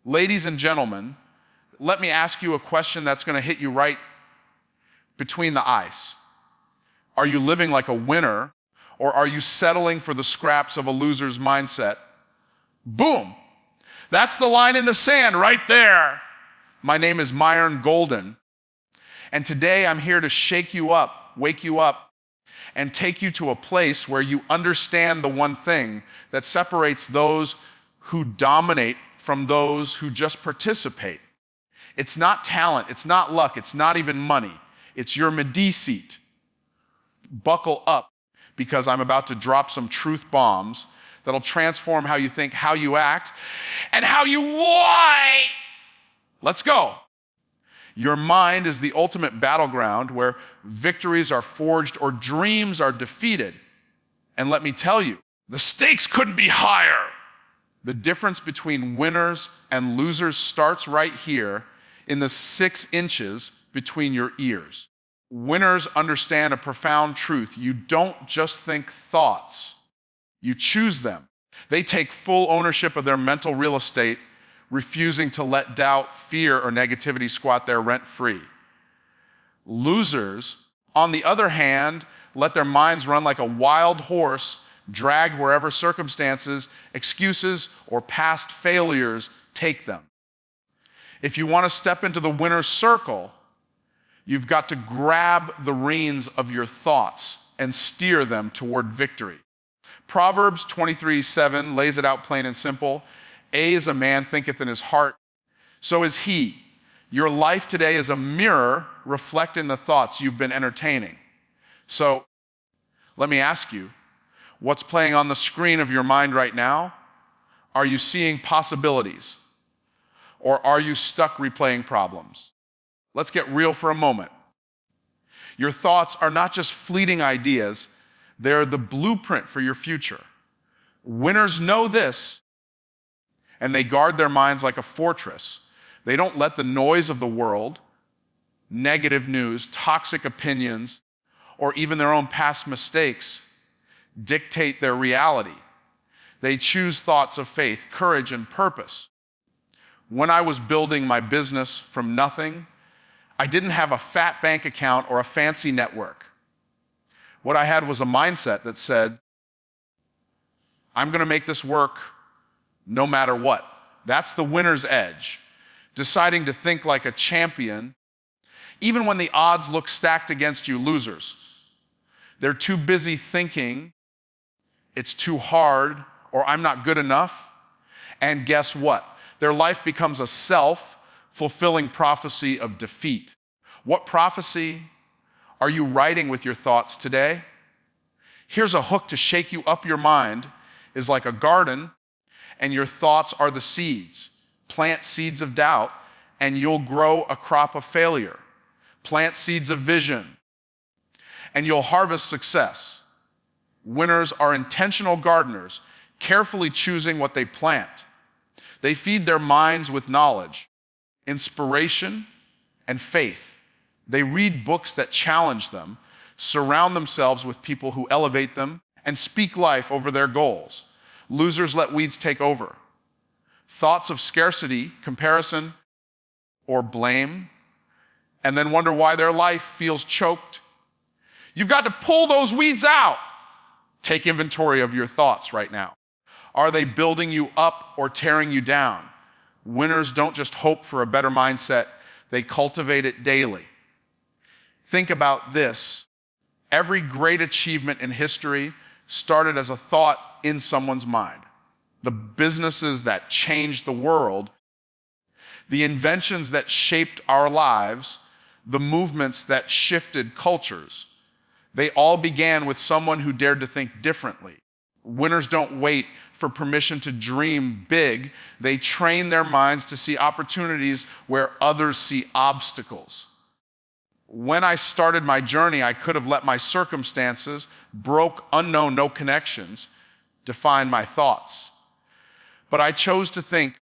Ladies and gentlemen, let me ask you a question that's going to hit you right between the eyes. Are you living like a winner, or are you settling for the scraps of a loser's mindset? Boom! That's the line in the sand right there. My name is Myron Golden, and today I'm here to shake you up, wake you up, and take you to a place where you understand the one thing that separates those who dominate from those who just participate. It's not talent, it's not luck, it's not even money. It's your Midi seat. Buckle up, because I'm about to drop some truth bombs that'll transform how you think, how you act, and how you why. Let's go. Your mind is the ultimate battleground where victories are forged or dreams are defeated. And let me tell you, the stakes couldn't be higher. The difference between winners and losers starts right here in the 6 inches between your ears. Winners understand a profound truth. You don't just think thoughts, you choose them. They take full ownership of their mental real estate, refusing to let doubt, fear, or negativity squat there rent-free. Losers, on the other hand, let their minds run like a wild horse, dragged wherever circumstances, excuses, or past failures take them. If you want to step into the winner's circle, you've got to grab the reins of your thoughts and steer them toward victory. Proverbs 23:7 lays it out plain and simple. As a man thinketh in his heart, so is he. Your life today is a mirror reflecting the thoughts you've been entertaining. So let me ask you, what's playing on the screen of your mind right now? Are you seeing possibilities? Or are you stuck replaying problems? Let's get real for a moment. Your thoughts are not just fleeting ideas, they're the blueprint for your future. Winners know this, and they guard their minds like a fortress. They don't let the noise of the world, negative news, toxic opinions, or even their own past mistakes dictate their reality. They choose thoughts of faith, courage, and purpose. When I was building my business from nothing, I didn't have a fat bank account or a fancy network. What I had was a mindset that said, I'm going to make this work no matter what. That's the winner's edge. Deciding to think like a champion, even when the odds look stacked against you, losers. They're too busy thinking it's too hard or I'm not good enough. And guess what? Their life becomes a self-fulfilling prophecy of defeat. What prophecy are you writing with your thoughts today? Here's a hook to shake you up. Your mind is like a garden, and your thoughts are the seeds. Plant seeds of doubt, and you'll grow a crop of failure. Plant seeds of vision, and you'll harvest success. Winners are intentional gardeners, carefully choosing what they plant. They feed their minds with knowledge, inspiration, and faith. They read books that challenge them, surround themselves with people who elevate them, and speak life over their goals. Losers let weeds take over. Thoughts of scarcity, comparison, or blame, and then wonder why their life feels choked. You've got to pull those weeds out. Take inventory of your thoughts right now. Are they building you up or tearing you down? Winners don't just hope for a better mindset, they cultivate it daily. Think about this. Every great achievement in history started as a thought in someone's mind. The businesses that changed the world, the inventions that shaped our lives, the movements that shifted cultures, they all began with someone who dared to think differently. Winners don't wait for permission to dream big. They train their minds to see opportunities where others see obstacles. When I started my journey, I could have let my circumstances, broke, unknown, no connections, define my thoughts. But I chose to think,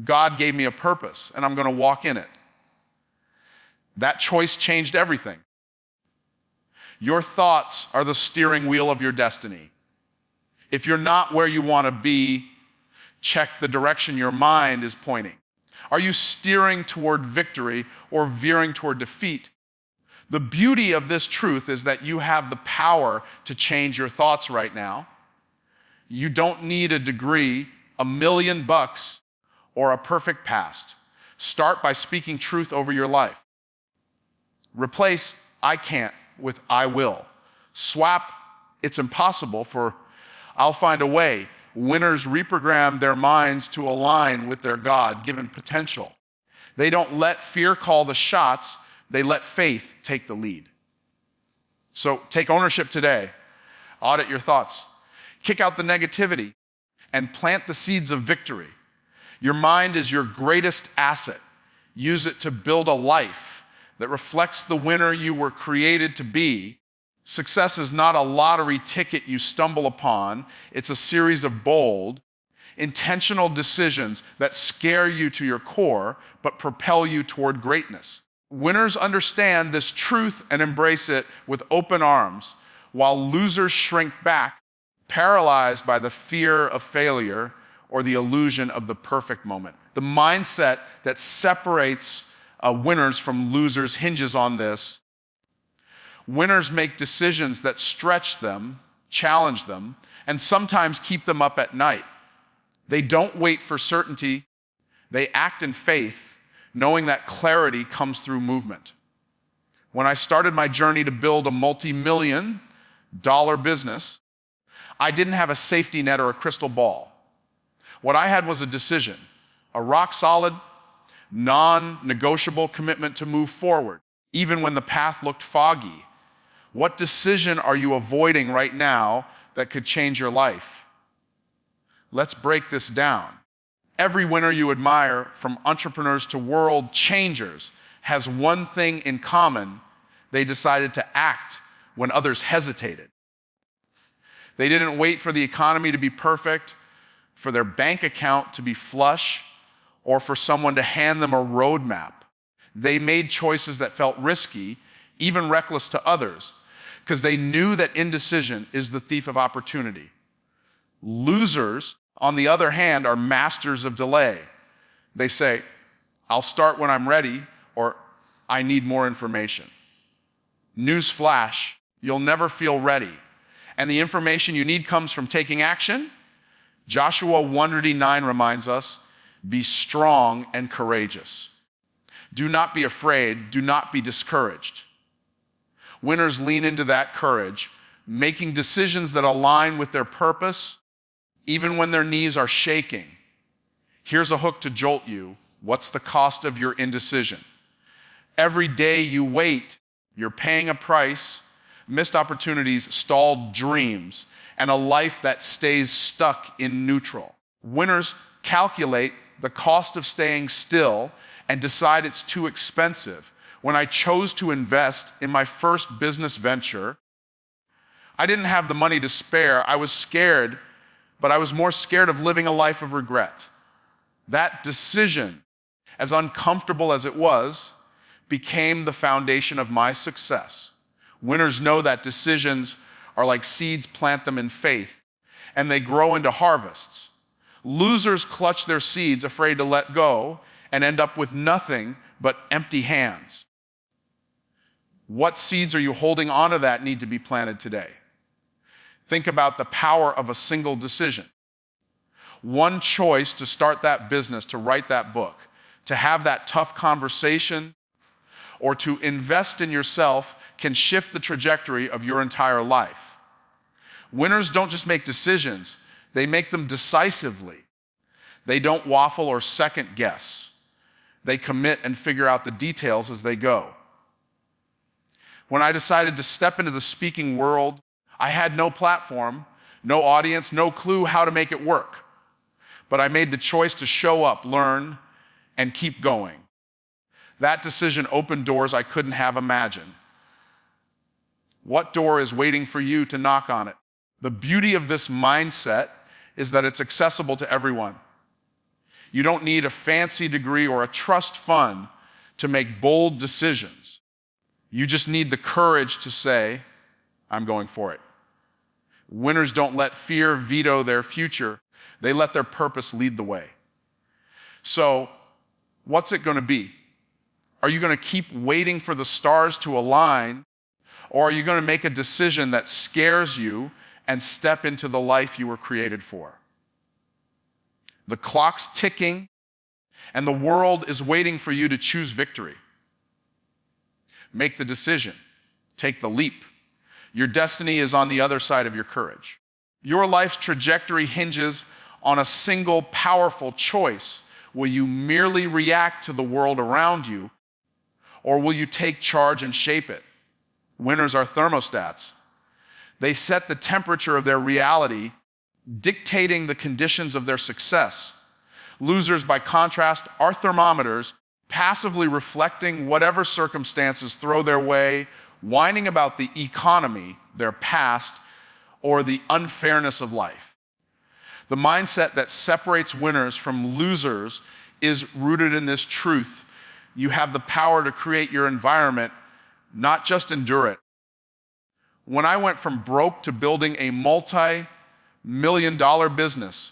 God gave me a purpose, and I'm going to walk in it. That choice changed everything. Your thoughts are the steering wheel of your destiny. If you're not where you want to be, Check the direction your mind is pointing. Are you steering toward victory or veering toward defeat? The beauty of this truth is that you have the power to change your thoughts right now. You don't need a degree, $1 million, or a perfect past. Start by speaking truth over your life. Replace "I can't" with "I will." Swap "it's impossible" for "I'll find a way." Winners reprogram their minds to align with their God-given potential. They don't let fear call the shots, they let faith take the lead. So take ownership today. Audit your thoughts. Kick out the negativity and plant the seeds of victory. Your mind is your greatest asset. Use it to build a life that reflects the winner you were created to be. Success is not a lottery ticket you stumble upon. It's a series of bold, intentional decisions that scare you to your core, but propel you toward greatness. Winners understand this truth and embrace it with open arms, while losers shrink back, paralyzed by the fear of failure or the illusion of the perfect moment. The mindset that separates winners from losers hinges on this. Winners make decisions that stretch them, challenge them, and sometimes keep them up at night. They don't wait for certainty. They act in faith, knowing that clarity comes through movement. When I started my journey to build a multi-million-dollar business, I didn't have a safety net or a crystal ball. What I had was a decision, a rock-solid, non-negotiable commitment to move forward, even when the path looked foggy. What decision are you avoiding right now that could change your life? Let's break this down. Every winner you admire, from entrepreneurs to world changers, has one thing in common: they decided to act when others hesitated. They didn't wait for the economy to be perfect, for their bank account to be flush, or for someone to hand them a roadmap. They made choices that felt risky, even reckless to others, because they knew that indecision is the thief of opportunity. Losers, on the other hand, are masters of delay. They say, "I'll start when I'm ready," or "I need more information." Newsflash, you'll never feel ready. And the information you need comes from taking action. Joshua 1:9 reminds us, "Be strong and courageous. Do not be afraid, do not be discouraged." Winners lean into that courage, making decisions that align with their purpose, even when their knees are shaking. Here's a hook to jolt you. What's the cost of your indecision? Every day you wait, you're paying a price: missed opportunities, stalled dreams, and a life that stays stuck in neutral. Winners calculate the cost of staying still and decide it's too expensive. When I chose to invest in my first business venture, I didn't have the money to spare. I was scared, but I was more scared of living a life of regret. That decision, as uncomfortable as it was, became the foundation of my success. Winners know that decisions are like seeds: plant them in faith, and they grow into harvests. Losers clutch their seeds, afraid to let go, and end up with nothing but empty hands. What seeds are you holding onto that need to be planted today? Think about the power of a single decision. One choice to start that business, to write that book, to have that tough conversation, or to invest in yourself can shift the trajectory of your entire life. Winners don't just make decisions, they make them decisively. They don't waffle or second guess. They commit and figure out the details as they go. When I decided to step into the speaking world, I had no platform, no audience, no clue how to make it work. But I made the choice to show up, learn, and keep going. That decision opened doors I couldn't have imagined. What door is waiting for you to knock on it? The beauty of this mindset is that it's accessible to everyone. You don't need a fancy degree or a trust fund to make bold decisions. You just need the courage to say, "I'm going for it." Winners don't let fear veto their future. They let their purpose lead the way. So, what's it going to be? Are you going to keep waiting for the stars to align, or are you going to make a decision that scares you and step into the life you were created for? The clock's ticking, and the world is waiting for you to choose victory. Make the decision. Take the leap. Your destiny is on the other side of your courage. Your life's trajectory hinges on a single powerful choice. Will you merely react to the world around you, or will you take charge and shape it? Winners are thermostats. They set the temperature of their reality, dictating the conditions of their success. Losers, by contrast, are thermometers, passively reflecting whatever circumstances throw their way, whining about the economy, their past, or the unfairness of life. The mindset that separates winners from losers is rooted in this truth. You have the power to create your environment, not just endure it. When I went from broke to building a multi-million-dollar business,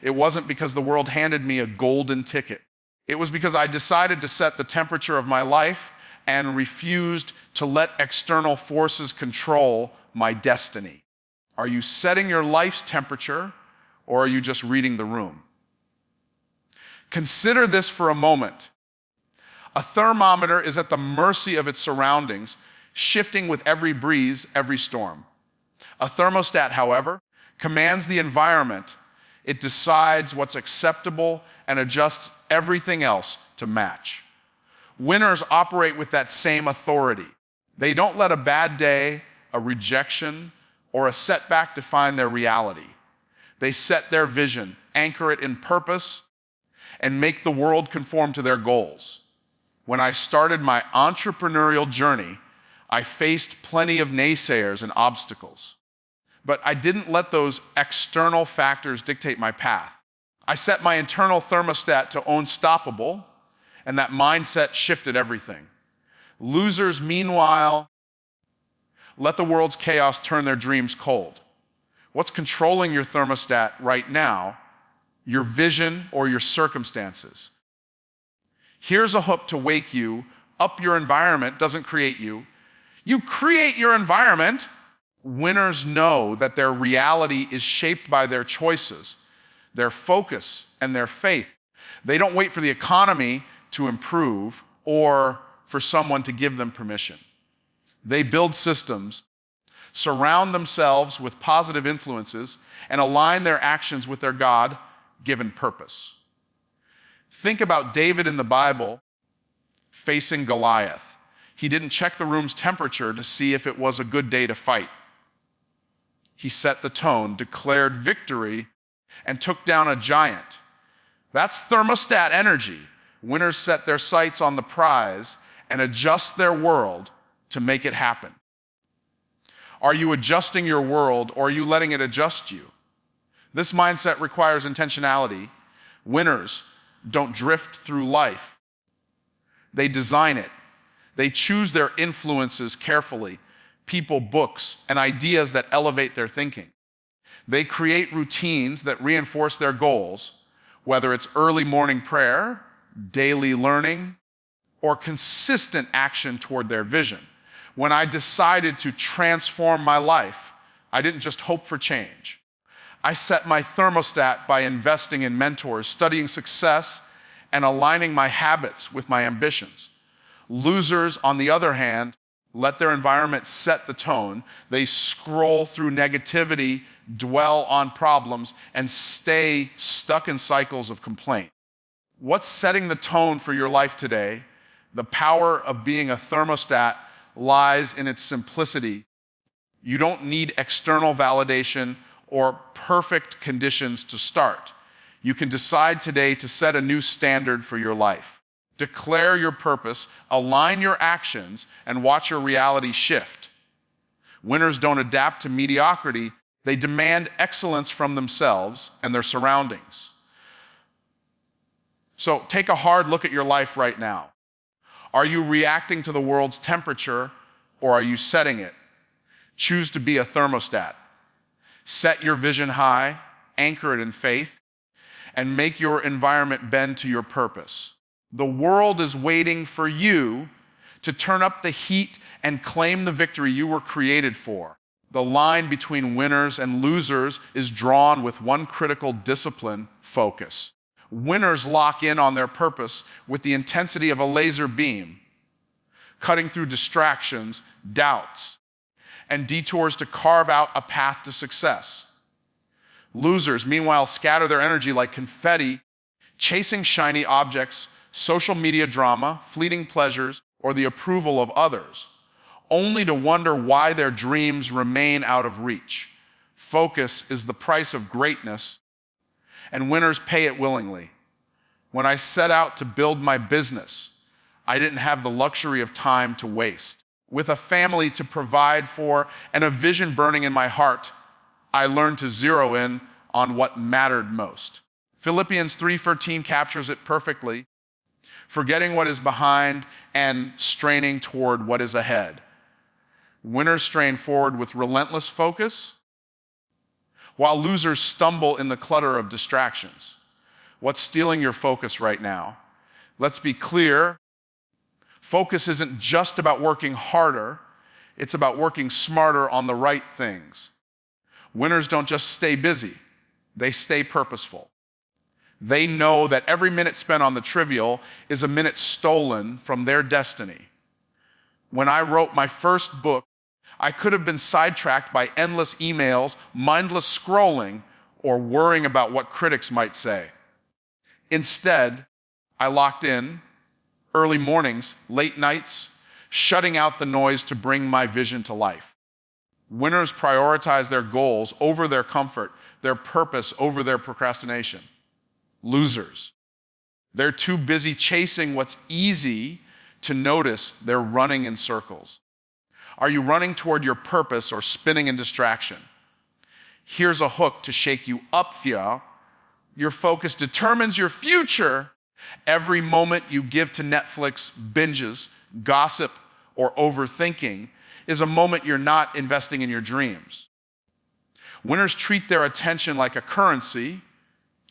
it wasn't because the world handed me a golden ticket. It was because I decided to set the temperature of my life and refused to let external forces control my destiny. Are you setting your life's temperature, or are you just reading the room? Consider this for a moment. A thermometer is at the mercy of its surroundings, shifting with every breeze, every storm. A thermostat, however, commands the environment. It decides what's acceptable and adjusts everything else to match. Winners operate with that same authority. They don't let a bad day, a rejection, or a setback define their reality. They set their vision, anchor it in purpose, and make the world conform to their goals. When I started my entrepreneurial journey, I faced plenty of naysayers and obstacles. But I didn't let those external factors dictate my path. I set my internal thermostat to unstoppable, and that mindset shifted everything. Losers, meanwhile, let the world's chaos turn their dreams cold. What's controlling your thermostat right now? Your vision or your circumstances? Here's a hook to wake you up. Your environment doesn't create you. You create your environment. Winners know that their reality is shaped by their choices, their focus, and their faith. They don't wait for the economy to improve or for someone to give them permission. They build systems, surround themselves with positive influences, and align their actions with their God-given purpose. Think about David in the Bible facing Goliath. He didn't check the room's temperature to see if it was a good day to fight. He set the tone, declared victory, and took down a giant. That's thermostat energy. Winners set their sights on the prize and adjust their world to make it happen. Are you adjusting your world, or are you letting it adjust you? This mindset requires intentionality. Winners don't drift through life. They design it. They choose their influences carefully, people, books, and ideas that elevate their thinking. They create routines that reinforce their goals, whether it's early morning prayer, daily learning, or consistent action toward their vision. When I decided to transform my life, I didn't just hope for change. I set my thermostat by investing in mentors, studying success, and aligning my habits with my ambitions. Losers, on the other hand, let their environment set the tone. They scroll through negativity, dwell on problems, and stay stuck in cycles of complaint. What's setting the tone for your life today? The power of being a thermostat lies in its simplicity. You don't need external validation or perfect conditions to start. You can decide today to set a new standard for your life. Declare your purpose, align your actions, and watch your reality shift. Winners don't adapt to mediocrity. They demand excellence from themselves and their surroundings. So take a hard look at your life right now. Are you reacting to the world's temperature, or are you setting it? Choose to be a thermostat. Set your vision high, anchor it in faith and make your environment bend to your purpose. The world is waiting for you to turn up the heat and claim the victory you were created for. The line between winners and losers is drawn with one critical discipline: focus. Winners lock in on their purpose with the intensity of a laser beam, cutting through distractions, doubts, and detours to carve out a path to success. Losers, meanwhile, scatter their energy like confetti, chasing shiny objects, social media drama, fleeting pleasures, or the approval of others, only to wonder why their dreams remain out of reach. Focus is the price of greatness, and winners pay it willingly. When I set out to build my business, I didn't have the luxury of time to waste. With a family to provide for and a vision burning in my heart, I learned to zero in on what mattered most. Philippians 3:13 captures it perfectly: forgetting what is behind and straining toward what is ahead. Winners strain forward with relentless focus, while losers stumble in the clutter of distractions. What's stealing your focus right now? Let's be clear. Focus isn't just about working harder, it's about working smarter on the right things. Winners don't just stay busy, they stay purposeful. They know that every minute spent on the trivial is a minute stolen from their destiny. When I wrote my first book, I could have been sidetracked by endless emails, mindless scrolling, or worrying about what critics might say. Instead, I locked in early mornings, late nights, shutting out the noise to bring my vision to life. Winners prioritize their goals over their comfort, their purpose over their procrastination. Losers, they're too busy chasing what's easy to notice they're running in circles. Are you running toward your purpose or spinning in distraction? Here's a hook to shake you up, Thea. Your focus determines your future. Every moment you give to Netflix binges, gossip, or overthinking is a moment you're not investing in your dreams. Winners treat their attention like a currency,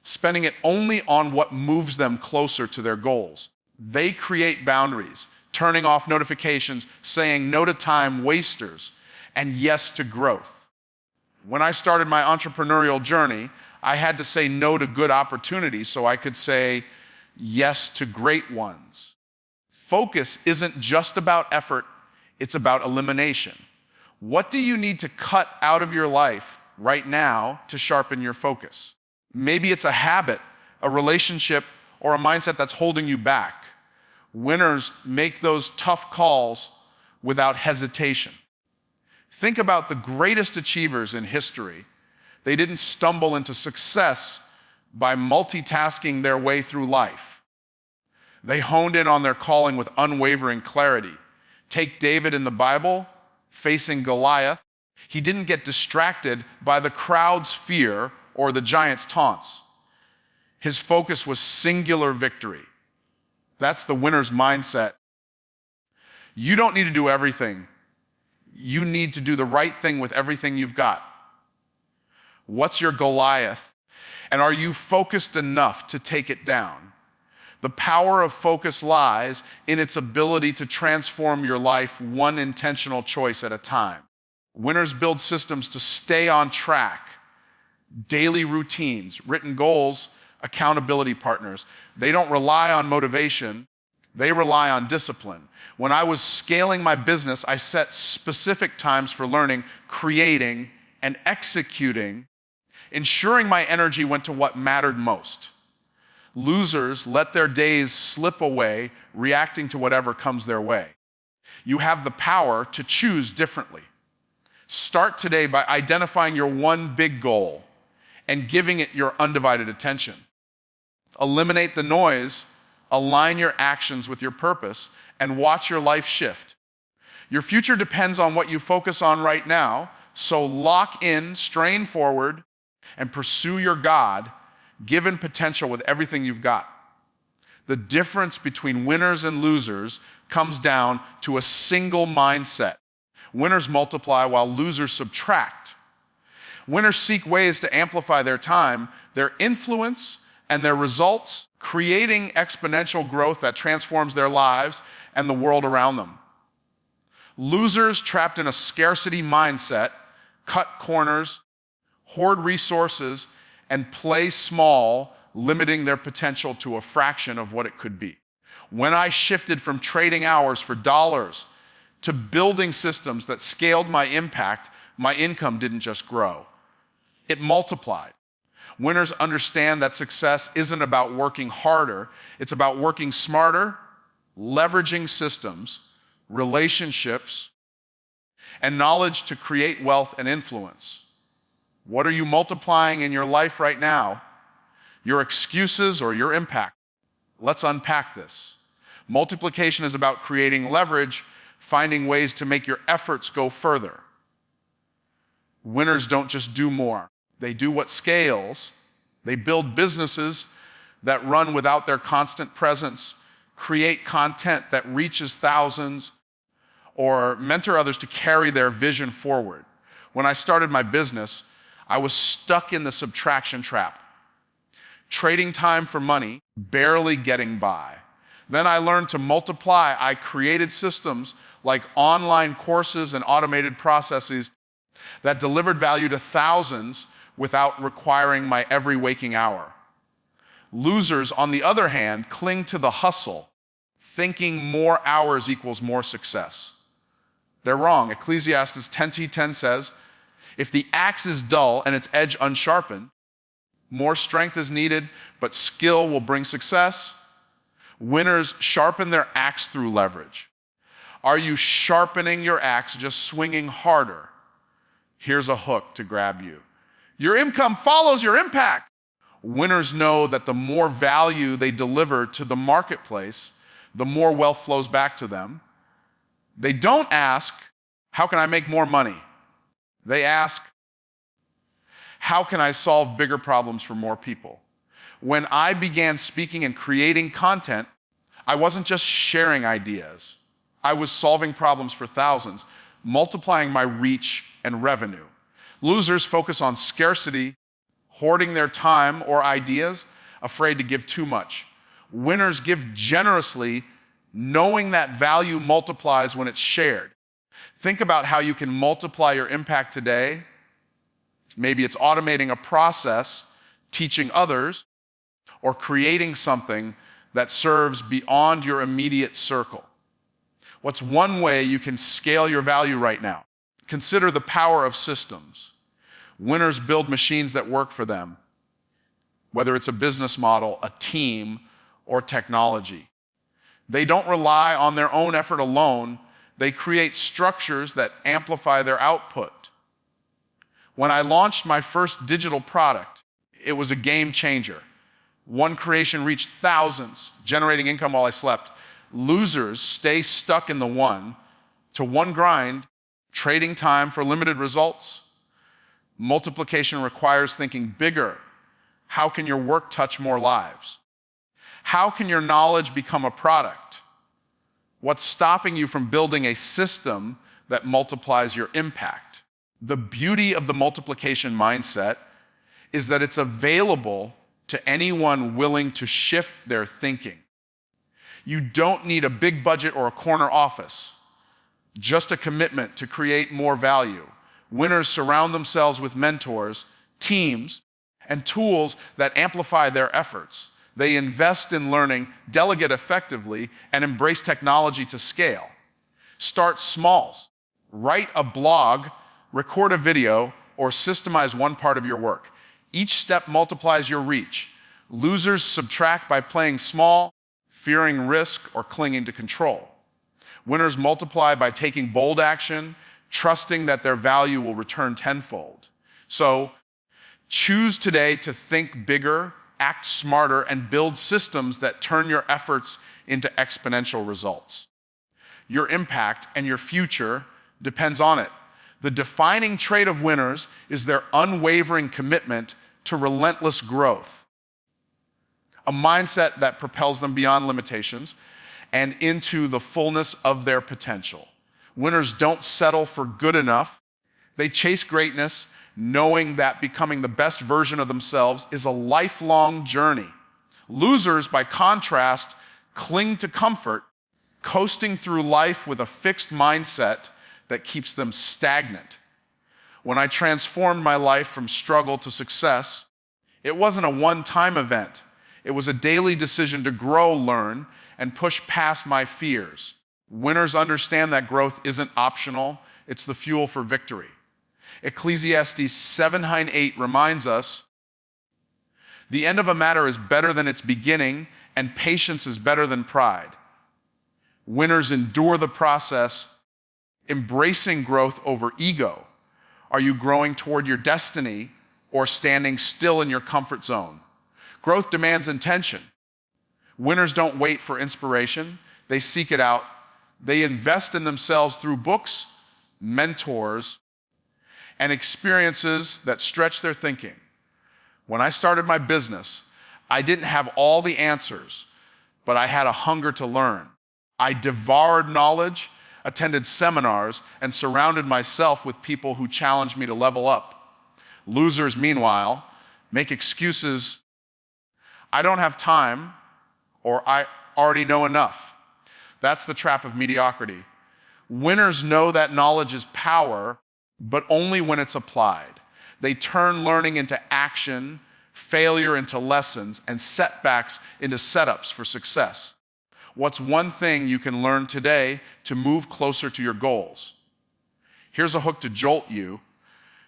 spending it only on what moves them closer to their goals. They create boundaries, turning off notifications, saying no to time wasters, and yes to growth. When I started my entrepreneurial journey, I had to say no to good opportunities so I could say yes to great ones. Focus isn't just about effort, it's about elimination. What do you need to cut out of your life right now to sharpen your focus? Maybe it's a habit, a relationship, or a mindset that's holding you back. Winners make those tough calls without hesitation. Think about the greatest achievers in history. They didn't stumble into success by multitasking their way through life. They honed in on their calling with unwavering clarity. Take David in the Bible, facing Goliath. He didn't get distracted by the crowd's fear or the giant's taunts. His focus was singular victory. That's the winner's mindset. You don't need to do everything. You need to do the right thing with everything you've got. What's your Goliath? And are you focused enough to take it down? The power of focus lies in its ability to transform your life one intentional choice at a time. Winners build systems to stay on track, daily routines, written goals, accountability partners. They don't rely on motivation, they rely on discipline. When I was scaling my business, I set specific times for learning, creating, and executing, ensuring my energy went to what mattered most. Losers let their days slip away, reacting to whatever comes their way. You have the power to choose differently. Start today by identifying your one big goal and giving it your undivided attention. Eliminate the noise, align your actions with your purpose, and watch your life shift. Your future depends on what you focus on right now, so lock in, strain forward, and pursue your God-given potential with everything you've got. The difference between winners and losers comes down to a single mindset. Winners multiply while losers subtract. Winners seek ways to amplify their time, their influence, and their results, creating exponential growth that transforms their lives and the world around them. Losers trapped in a scarcity mindset cut corners, hoard resources, and play small, limiting their potential to a fraction of what it could be. When I shifted from trading hours for dollars to building systems that scaled my impact, my income didn't just grow. It multiplied. Winners understand that success isn't about working harder, it's about working smarter, leveraging systems, relationships, and knowledge to create wealth and influence. What are you multiplying in your life right now? Your excuses or your impact? Let's unpack this. Multiplication is about creating leverage, finding ways to make your efforts go further. Winners don't just do more. They do what scales. They build businesses that run without their constant presence, create content that reaches thousands, or mentor others to carry their vision forward. When I started my business, I was stuck in the subtraction trap, trading time for money, barely getting by. Then I learned to multiply. I created systems like online courses and automated processes that delivered value to thousands without requiring my every waking hour. Losers, on the other hand, cling to the hustle, thinking more hours equals more success. They're wrong. Ecclesiastes 10:10 says, if the axe is dull and its edge unsharpened, more strength is needed, but skill will bring success. Winners sharpen their axe through leverage. Are you sharpening your axe, just swinging harder? Here's a hook to grab you. Your income follows your impact. Winners know that the more value they deliver to the marketplace, the more wealth flows back to them. They don't ask, how can I make more money? They ask, how can I solve bigger problems for more people? When I began speaking and creating content, I wasn't just sharing ideas. I was solving problems for thousands, multiplying my reach and revenue. Losers focus on scarcity, hoarding their time or ideas, afraid to give too much. Winners give generously, knowing that value multiplies when it's shared. Think about how you can multiply your impact today. Maybe it's automating a process, teaching others, or creating something that serves beyond your immediate circle. What's one way you can scale your value right now? Consider the power of systems. Winners build machines that work for them, whether it's a business model, a team, or technology. They don't rely on their own effort alone. They create structures that amplify their output. When I launched my first digital product, it was a game changer. One creation reached thousands, generating income while I slept. Losers stay stuck in the one-to-one grind, trading time for limited results. Multiplication requires thinking bigger. How can your work touch more lives? How can your knowledge become a product? What's stopping you from building a system that multiplies your impact? The beauty of the multiplication mindset is that it's available to anyone willing to shift their thinking. You don't need a big budget or a corner office, just a commitment to create more value. Winners surround themselves with mentors, teams, and tools that amplify their efforts. They invest in learning, delegate effectively, and embrace technology to scale. Start small. Write a blog, record a video, or systemize one part of your work. Each step multiplies your reach. Losers subtract by playing small, fearing risk, or clinging to control. Winners multiply by taking bold action, trusting that their value will return tenfold. So, choose today to think bigger, act smarter, and build systems that turn your efforts into exponential results. Your impact and your future depends on it. The defining trait of winners is their unwavering commitment to relentless growth, a mindset that propels them beyond limitations and into the fullness of their potential. Winners don't settle for good enough. They chase greatness, knowing that becoming the best version of themselves is a lifelong journey. Losers, by contrast, cling to comfort, coasting through life with a fixed mindset that keeps them stagnant. When I transformed my life from struggle to success, it wasn't a one-time event. It was a daily decision to grow, learn, and push past my fears. Winners understand that growth isn't optional. It's the fuel for victory. Ecclesiastes 7:8 reminds us, the end of a matter is better than its beginning, and patience is better than pride. Winners endure the process, embracing growth over ego. Are you growing toward your destiny or standing still in your comfort zone? Growth demands intention. Winners don't wait for inspiration. They seek it out. They invest in themselves through books, mentors, and experiences that stretch their thinking. When I started my business, I didn't have all the answers, but I had a hunger to learn. I devoured knowledge, attended seminars, and surrounded myself with people who challenged me to level up. Losers, meanwhile, make excuses. I don't have time, or I already know enough. That's the trap of mediocrity. Winners know that knowledge is power, but only when it's applied. They turn learning into action, failure into lessons, and setbacks into setups for success. What's one thing you can learn today to move closer to your goals? Here's a hook to jolt you.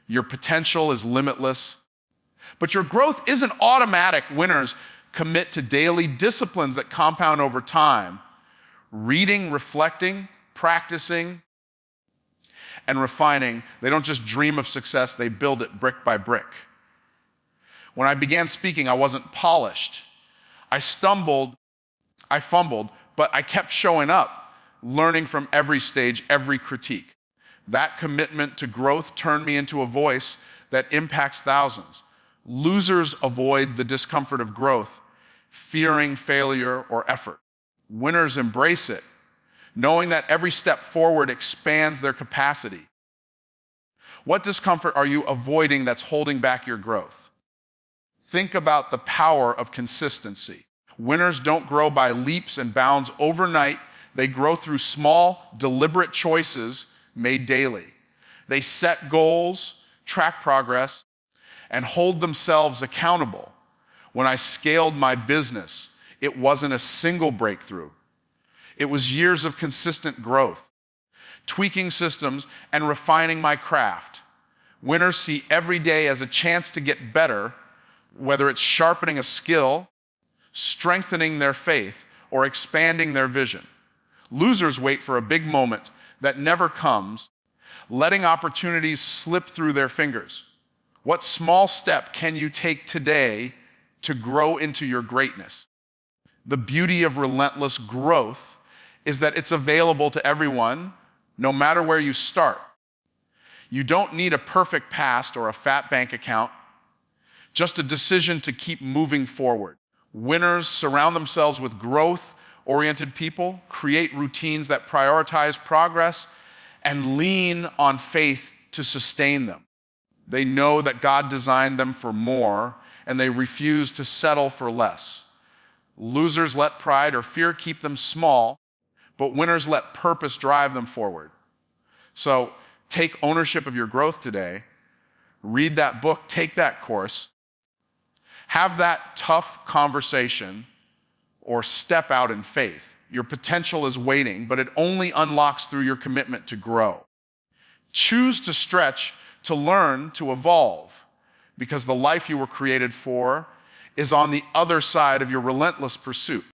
Your potential is limitless, but your growth isn't automatic. Winners commit to daily disciplines that compound over time. Reading, reflecting, practicing, and refining. They don't just dream of success, they build it brick by brick. When I began speaking, I wasn't polished. I stumbled, I fumbled, but I kept showing up, learning from every stage, every critique. That commitment to growth turned me into a voice that impacts thousands. Losers avoid the discomfort of growth, fearing failure or effort. Winners embrace it, knowing that every step forward expands their capacity. What discomfort are you avoiding that's holding back your growth? Think about the power of consistency. Winners don't grow by leaps and bounds overnight. They grow through small, deliberate choices made daily. They set goals, track progress, and hold themselves accountable. When I scaled my business, it wasn't a single breakthrough. It was years of consistent growth, tweaking systems and refining my craft. Winners see every day as a chance to get better, whether it's sharpening a skill, strengthening their faith, or expanding their vision. Losers wait for a big moment that never comes, letting opportunities slip through their fingers. What small step can you take today to grow into your greatness? The beauty of relentless growth is that it's available to everyone, no matter where you start. You don't need a perfect past or a fat bank account, just a decision to keep moving forward. Winners surround themselves with growth-oriented people, create routines that prioritize progress, and lean on faith to sustain them. They know that God designed them for more, and they refuse to settle for less. Losers let pride or fear keep them small, but winners let purpose drive them forward. So take ownership of your growth today. Read that book, take that course. Have that tough conversation or step out in faith. Your potential is waiting, but it only unlocks through your commitment to grow. Choose to stretch, to learn, to evolve, because the life you were created for is on the other side of your relentless pursuit.